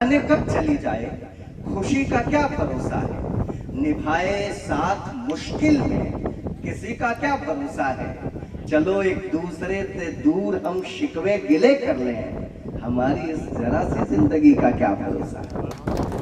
जाने कब चली जाए, खुशी का क्या भरोसा है, निभाए साथ मुश्किल में किसी का क्या भरोसा है। चलो एक दूसरे से दूर हम शिकवे गिले कर लें, हमारी इस जरा सी जिंदगी का क्या भरोसा है।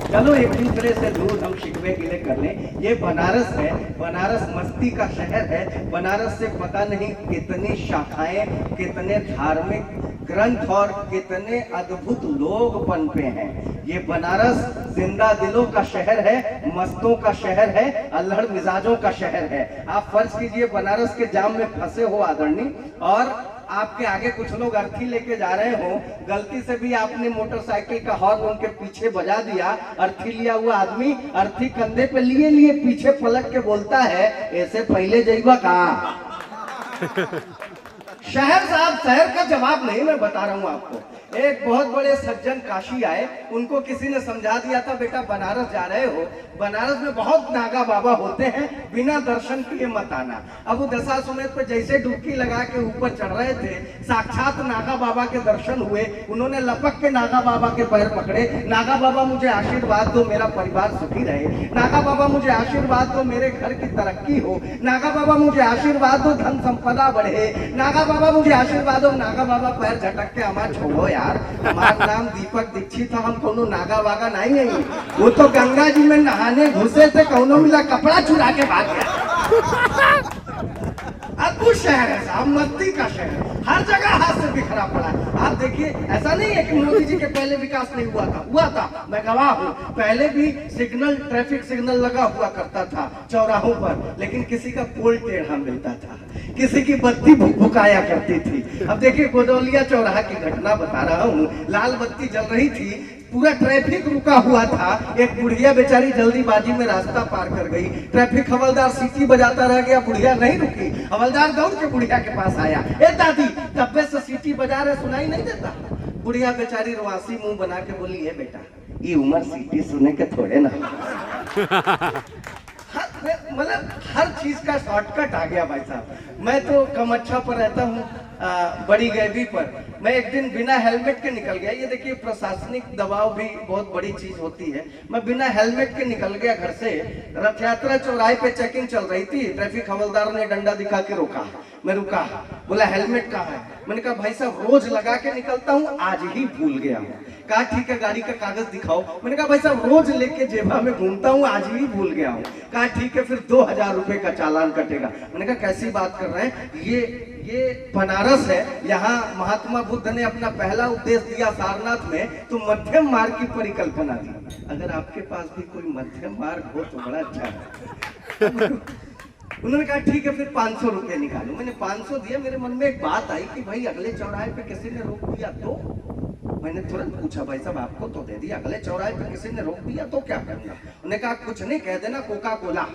चलो एक दूसरे से दूर हम शिकवे गिले कर लें। ये बनारस है, बनारस मस्ती का शहर है। बनारस से पता नहीं कितनी शाखाएं, कितने धार्मिक ग्रंथ और कितने अद्भुत लोग पनपे हैं। ये बनारस जिंदा दिलों का शहर है, मस्तों का शहर है, अल्हड़ मिजाजों का शहर है। आप फर्ज कीजिए बनारस के जाम में फंसे हो आदरणीय, और आपके आगे कुछ लोग अर्थी लेके जा रहे हो, गलती से भी आपने मोटरसाइकिल का हॉर्न उनके पीछे बजा दिया। अर्थी लिया हुआ आदमी अर्थी कंधे पे लिए लिए पीछे पलट के बोलता है, ऐसे पहले जाइबा कहाँ। शहर साहब, शहर का जवाब नहीं मैं बता रहा हूं आपको। एक बहुत बड़े सज्जन काशी आए, उनको किसी ने समझा दिया था, बेटा बनारस जा रहे हो, बनारस में बहुत नागा बाबा होते हैं, बिना दर्शन किए मत आना। अब वो दशाश्वमेध पे जैसे डुबकी लगा के ऊपर चढ़ रहे थे, साक्षात नागा बाबा के दर्शन हुए। उन्होंने लपक के नागा बाबा के पैर पकड़े, नागा बाबा मुझे आशीर्वाद दो, मेरा परिवार सुखी रहे, नागा बाबा मुझे आशीर्वाद दो, मेरे घर की तरक्की हो, नागा बाबा मुझे आशीर्वाद दो, धन संपदा बढ़े, नागा बाबा मुझे आशीर्वाद दो। नागा बाबा पैर झटक के, हमारा छोड़ो यार, हमारा नाम दीपक दीक्षित था, हम कोनो नागा वागा नहीं है। वो तो गंगा जी में नहाने घुसे थे, कौनो मिला कपड़ा चुरा के भाग गया। अद्भुत शहर है साहब, मस्ती का शहर, हर जगह हाथ से बिखरा पड़ा है। आप देखिए, ऐसा नहीं है कि मोदी जी के पहले विकास नहीं हुआ था, हुआ था, मैं गवाह हूँ। पहले भी सिग्नल, ट्रैफिक सिग्नल लगा हुआ करता था चौराहों पर, लेकिन किसी का पोल टेढ़ा मिलता था, किसी की बत्ती भुकाया करती थी। अब देखिए गोदौलिया चौराहा की घटना बता रहा हूँ, लाल बत्ती जल रही थी, पूरा ट्रैफिक रुका हुआ था, एक बुढ़िया बेचारी जल्दीबाजी में रास्ता पार कर गई, ट्रैफिक हवलदार सीटी बजाता रह गया, बुढ़िया नहीं रुकी, हवलदार दौड़ के बुढ़िया के पास आया, ए दादी तब्बे से सीटी बजा रहे, सुनाई नहीं देता। बुढ़िया बेचारी रवासी मुंह बना के बोली, है बेटा ये उम्र सीटी सुने के थोड़े ना। मतलब हर चीज का शॉर्टकट आ गया भाई साहब। मैं तो कमच्छा पर रहता हूँ, बड़ी गैबी पर। मैं एक दिन बिना हेलमेट के निकल गया, ये देखिए प्रशासनिक दबाव भी बहुत बड़ी चीज होती है। मैं बिना हेलमेट के निकल गया घर से, रथ यात्रा चौराहे पे चेकिंग चल रही थी, ट्रैफिक हवलदार ने डंडा दिखा के रोका, मैं रुका, बोला हेलमेट कहाँ है। मैंने कहा भाई साहब रोज लगा के निकलता हूँ, आज ही भूल गया हूँ। कहा ठीक है गाड़ी का कागज दिखाओ। मैंने कहा भाई साहब रोज लेके जेबा में घूमता हूँ, आज ही भूल गया हूँ। कहा ठीक है फिर 2000 रुपए का चालान कटेगा। मैंने कहा कैसी बात कर रहे हैं, ये बनारस है, यहाँ महात्मा बुद्ध ने अपना पहला उपदेश दिया सारनाथ में, तो मध्यम मार्ग की परिकल्पना दी। अगर आपके पास भी कोई मध्यम मार्ग हो तो बड़ा अच्छा है। उन्होंने कहा ठीक है फिर 500 रुपए निकालो। मैंने 500 दिया। मेरे मन में एक बात आई कि भाई अगले चौराहे पे किसी ने रोक दिया तो, मैंने तुरंत पूछा भाई साहब आपको तो दे दिया, अगले चौराहे पे किसी ने रोक दिया तो क्या करना। उन्होंने कहा कुछ नहीं, कह देना कोका कोला।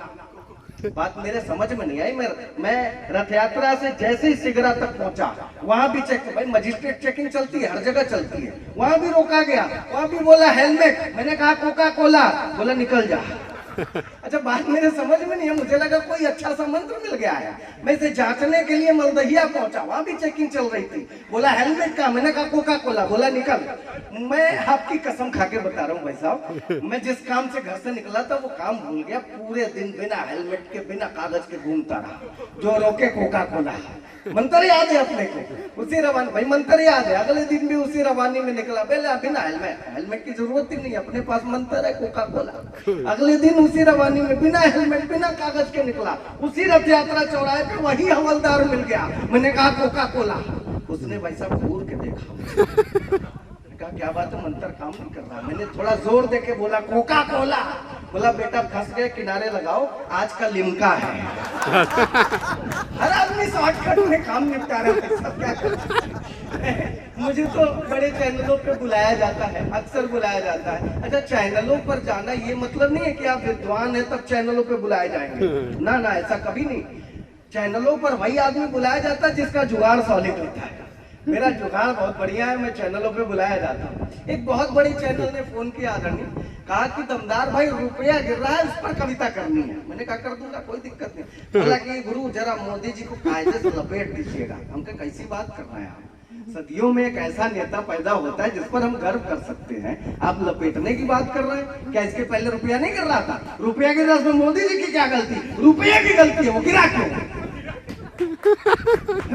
बात मेरे समझ में नहीं आई। मैं रथ यात्रा से जैसे ही सिगरा तक पहुंचा, वहां भी चेक, भाई मजिस्ट्रेट चेकिंग चलती है, हर जगह चलती है, वहां भी रोका गया, वहां भी बोला हेलमेट, मैंने कहा कोका कोला, बोला निकल जा। अच्छा बात मेरे समझ में नहीं है, मुझे लगा कोई अच्छा सा मंत्र मिल गया है। मैं इसे जांचने के लिए मलदहिया पहुंचा, वहां भी चेकिंग चल रही थी, बोला हेलमेट का, मैंने कहा कोका कोला, बोला निकल। मैं आपकी कसम खा के बता रहा हूँ भाई साहब, मैं जिस काम से घर से निकला था वो काम भूल गया। पूरे दिन बिना हेलमेट के, बिना कागज के घूमता रहा, जो रोके कोका कोला। मंत्र याद है अपने को, उसी रवानी, भाई मंत्र याद है, अगले दिन भी उसी रवानी में निकला, बिना हेलमेट की जरूरत ही नहीं, अपने पास मंत्र है कोका कोला। अगले दिन उसी रवानी में बिना हेलमेट, बिना कागज के निकला, उसी रथ यात्रा चौराहे पे वही हवलदार मिल गया। मैंने कहा कोका कोला, उसने भाई साहब घूर के देखा, कहा क्या बात है मंत्र काम नहीं कर रहा। मैंने थोड़ा जोर दे के बोला कोका कोला, बोला बेटा फंस गए, किनारे लगाओ, आज का लिमका है। हर आदमी शॉर्टकट में काम निपटा रहा है। मुझे तो बड़े चैनलों पे बुलाया जाता है, अक्सर बुलाया जाता है। अच्छा चैनलों पर जाना ये मतलब नहीं है कि आप विद्वान हैं तब चैनलों पे बुलाए जाएंगे, ना ना ऐसा कभी नहीं। चैनलों पर वही आदमी बुलाया जाता है जिसका जुगाड़ सॉलिड होता है। मेरा जुगाड़ बहुत बढ़िया है, मैं चैनलों पे बुलाया जाता हूँ। एक बहुत बड़ी चैनल ने फोन किया आदरणीय, कहा कि दमदार भाई रुपया गिर रहा है, उस पर कविता करनी है। मैंने कहा कर दूंगा, कोई दिक्कत नहीं। हालांकि गुरु जरा मोदी जी को कायदे से लपेट दीजिएगा। हम कहा कैसी बात कर रहे हैं आप। सदियों में एक ऐसा नेता पैदा होता है जिस पर हम गर्व कर सकते हैं। आप लपेटने की बात कर रहे हैं, क्या इसके पहले रुपया नहीं कर रहा था? रुपया के दस में मोदी जी की क्या गलती? रुपया की गलती है, वो गिरा क्यों?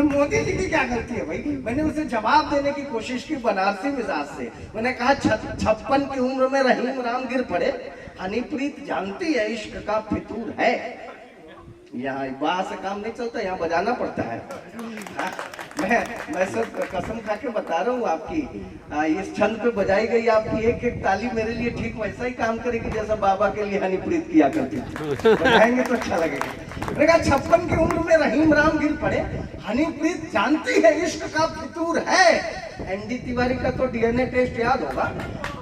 मोदी जी की क्या गलती है भाई? मैंने उसे जवाब देने की कोशिश की बनारसी मिजाज से। मैंने कहा 56 की उम्र में रहीम राम गिर पड़े, हनीप्रीत जानती है इश्क का फितूर है। यहाँ बाहर से काम नहीं चलता, यहाँ बजाना पड़ता है। हाँ, मैं सब कसम खा के बता रहा हूँ आपकी, इस छंद पे बजाई गई आपकी एक एक ताली मेरे लिए ठीक वैसा ही काम करेगी जैसा बाबा के लिए हनीप्रीत किया करती थी। बजाएंगे तो अच्छा लगेगा। मैंने कहा 56 की उम्र में रहीम राम गिर पड़े, हनीप्रीत जानती है इश्क का फितूर है। एनडी तिवारी का तो डीएनए टेस्ट याद होगा,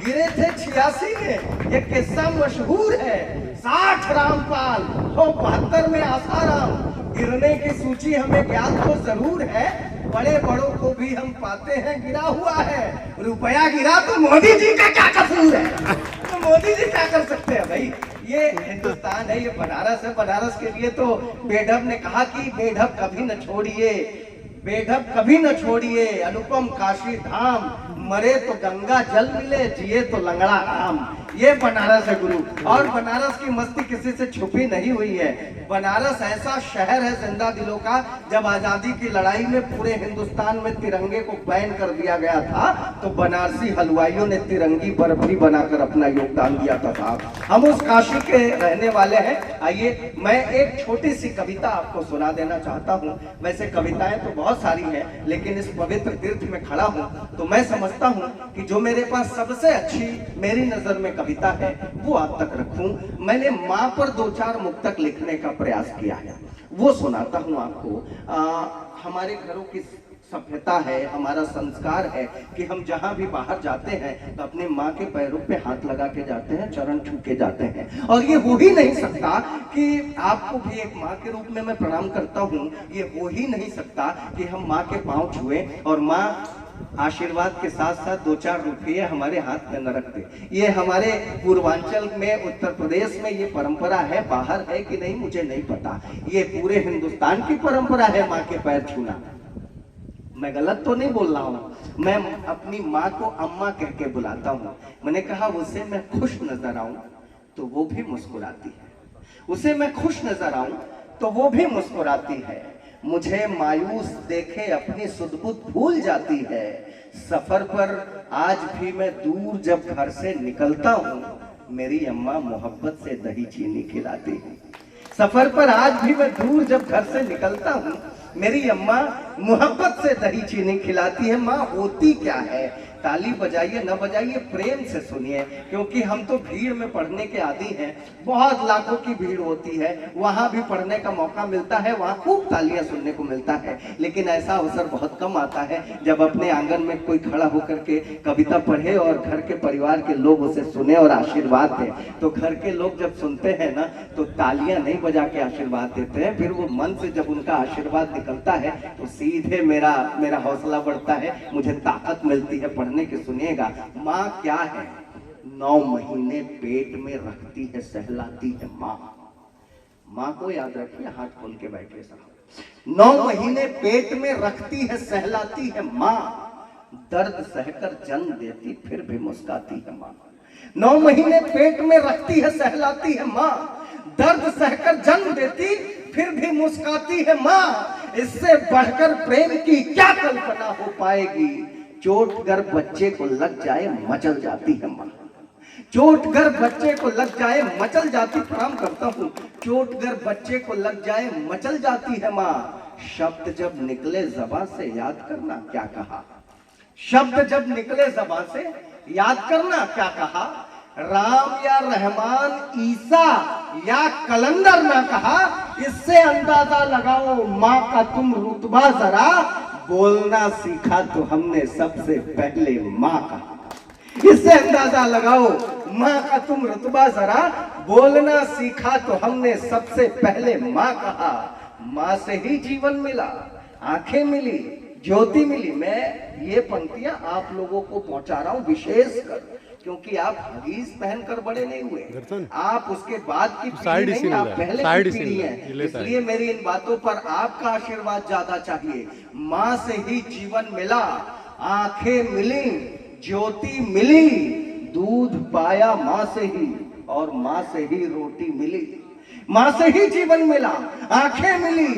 गिरे थे 86 में, ये किस्सा मशहूर है। 60 रामपाल हो 72 में आसाराम, गिरने की सूची हमें ज्ञात तो जरूर है, बड़े बड़ों को भी हम पाते हैं गिरा हुआ है। रुपया गिरा तो मोदी जी का क्या कसूर है? तो मोदी जी क्या कर सकते हैं भाई? ये हिंदुस्तान है, ये बनारस है। बनारस के लिए तो बेढब ने कहा कि बेढब कभी न छोड़िए, बेढब कभी न छोड़िए, अनुपम काशी धाम, मरे तो गंगा जल मिले, जिए तो लंगड़ा आम। ये बनारस है गुरु। और बनारस की मस्ती किसी से छुपी नहीं हुई है। बनारस ऐसा शहर है जिंदा दिलों का, जब आजादी की लड़ाई में पूरे हिंदुस्तान में तिरंगे को बैन कर दिया गया था तो बनारसी हलवाइयों ने तिरंगी बर्फी बनाकर अपना योगदान दिया था साहब। हम उस काशी के रहने वाले हैं। आइए मैं एक छोटी सी कविता आपको सुना देना चाहता हूँ। वैसे कविताएं तो बहुत सारी हैं, लेकिन इस पवित्र तीर्थ में खड़ा हूँ तो मैं समझता हूँ कि जो मेरे पास सबसे अच्छी मेरी नजर में कविता है वो आप तक रखूं। मैंने माँ पर 2-4 मुक्तक लिखने का प्रयास किया है, वो सुनाता हूं आपको। हमारे घरों की सभ्यता है, हमारा संस्कार है कि हम जहां भी बाहर जाते हैं तो अपने माँ के पैरों पे हाथ लगा के जाते हैं, चरण छू के जाते हैं। और ये हो ही नहीं सकता कि आपको भी एक माँ के रूप में मैं प्रणाम करता हूँ, ये हो ही नहीं सकता कि हम माँ के पांव छुए और माँ आशीर्वाद के साथ साथ 2-4 रुपये हमारे हाथ में न रखते। ये हमारे पूर्वांचल में, उत्तर प्रदेश में ये परंपरा है, बाहर है कि नहीं मुझे नहीं पता। ये पूरे हिंदुस्तान की परंपरा है माँ के पैर छूना। मैं गलत तो नहीं बोल रहा हूँ, मैं अपनी माँ को अम्मा कह के बुलाता हूँ। मैंने कहा उसे मैं खुश नजर आऊं तो वो भी मुस्कुराती है, उसे मैं खुश नजर आऊं तो वो भी मुस्कुराती है। मुझे मायूस देखे अपनी सुध-बुध भूल जाती है। सफर पर आज भी मैं दूर जब घर से निकलता हूँ, मेरी अम्मा मोहब्बत से दही चीनी खिलाती है। सफर पर आज भी मैं दूर जब घर से निकलता हूँ, मेरी अम्मा मोहब्बत से दही चीनी खिलाती है। माँ होती क्या है? ताली बजाइए न बजाइए, प्रेम से सुनिए, क्योंकि हम तो भीड़ में पढ़ने के आदी हैं। बहुत लाखों की भीड़ होती है, वहां भी पढ़ने का मौका मिलता है, वहां खूब तालियां सुनने को मिलता है, लेकिन ऐसा अवसर बहुत कम आता है जब अपने आंगन में कोई खड़ा होकर के कविता पढ़े और घर के परिवार के लोग उसे सुने और आशीर्वाद दें। तो घर के लोग जब सुनते हैं ना तो तालियां नहीं बजा के आशीर्वाद देते हैं, फिर वो मन से जब उनका आशीर्वाद निकलता है तो सीधे मेरा हौसला बढ़ता है, मुझे ताकत मिलती है पढ़ने की। सुनिएगा, माँ क्या है? 9 महीने पेट में रखती है, सहलाती है माँ। माँ को याद रखिए, हाथ खोल के बैठे साहब। 9 महीने पेट में रखती है, सहलाती है माँ, दर्द सहकर जन्म देती फिर भी मुस्काती है माँ। 9 महीने पेट में रखती है, सहलाती है माँ, दर्द सहकर जन्म देती फिर भी मुस्काती है माँ। इससे बढ़कर प्रेम की क्या कल्पना हो पाएगी? चोटगर बच्चे को लग जाए मचल जाती है माँ। चोटगर बच्चे को लग जाए मचल जाती, प्रणाम करता हूँ, चोटगर बच्चे को लग जाए मचल जाती है माँ। शब्द जब निकले ज़बान से याद करना क्या कहा? शब्द जब निकले ज़बान से याद करना क्या कहा? राम या रहमान, ईसा या कलंदर ना कहा, इससे अंदाजा लगाओ माँ का तुम रुतबा जरा। बोलना सीखा तो हमने सबसे पहले माँ कहा। इससे अंदाजा लगाओ माँ का तुम रुतबा जरा। बोलना सीखा तो हमने सबसे पहले माँ कहा। माँ से ही जीवन मिला, आंखें मिली, ज्योति मिली। मैं ये पंक्तियां आप लोगों को पहुंचा रहा हूं विशेषकर, क्योंकि आप हदीस पहनकर बड़े नहीं हुए, आप उसके बाद की पीढ़ी नहीं, आप पहले की पीढ़ी हैं। इसलिए मेरी इन बातों पर आपका आशीर्वाद ज्यादा चाहिए। माँ से ही जीवन मिला, आंखें मिली, ज्योति मिली, दूध पाया मां से ही और मां से ही रोटी मिली। मां से ही जीवन मिला, आंखें मिली,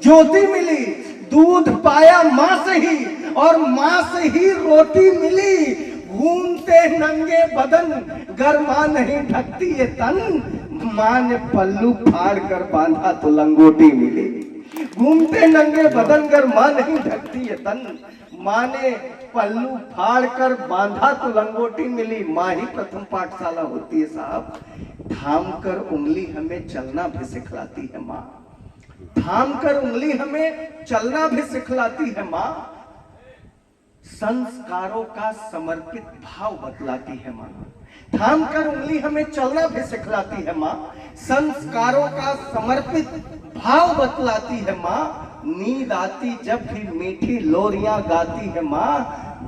ज्योति मिली, दूध पाया मां से ही और मां से ही रोटी मिली। घूमते नंगे बदन गर मां नहीं ढकती ये तन, मां ने पल्लू फाड़ कर बांधा तो लंगोटी मिली। घूमते नंगे बदन गर मां नहीं ढकती ये तन, मां ने पल्लू फाड़ कर बांधा तो लंगोटी मिली। मां ही प्रथम पाठशाला होती है साहब। थाम कर उंगली हमें चलना भी सिखलाती है मां। थाम कर उंगली हमें चलना भी सिखलाती है मां। संस्कारों का समर्पित भाव बतलाती है मां। थाम कर उंगली हमें चलना भी सिखलाती है मां। संस्कारों का समर्पित भाव बतलाती है मां। नींद आती जब भी मीठी लोरियां गाती है मां।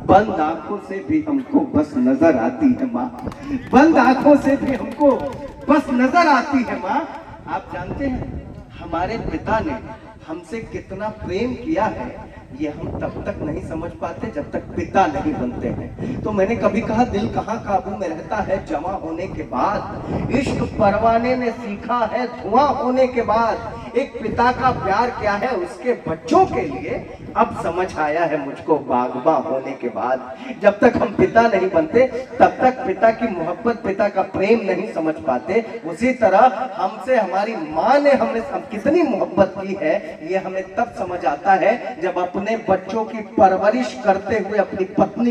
बंद आंखों से भी हमको बस नजर आती है मां। बंद आंखों से भी हमको बस नजर आती है मां। आप जानते हैं हमारे पिता ने हमसे कितना प्रेम किया है, ये हम तब तक नहीं समझ पाते जब तक पिता नहीं बनते हैं। तो मैंने कभी कहा दिल कहाँ काबू में रहता है जमा होने के बाद। इश्क परवाने ने सीखा है धुआं होने के बाद। एक पिता का प्यार क्या है उसके बच्चों के लिए अब समझ आया है मुझको बागबा होने के बाद। जब तक हम पिता नहीं बनते तब तक पिता की मोहब्बत, पिता का प्रेम नहीं समझ पाते। उसी तरह हमसे हमारी माँ ने हमें कितनी मोहब्बत की है ये हमें तब समझ आता है जब अपने बच्चों की परवरिश करते हुए अपनी पत्नी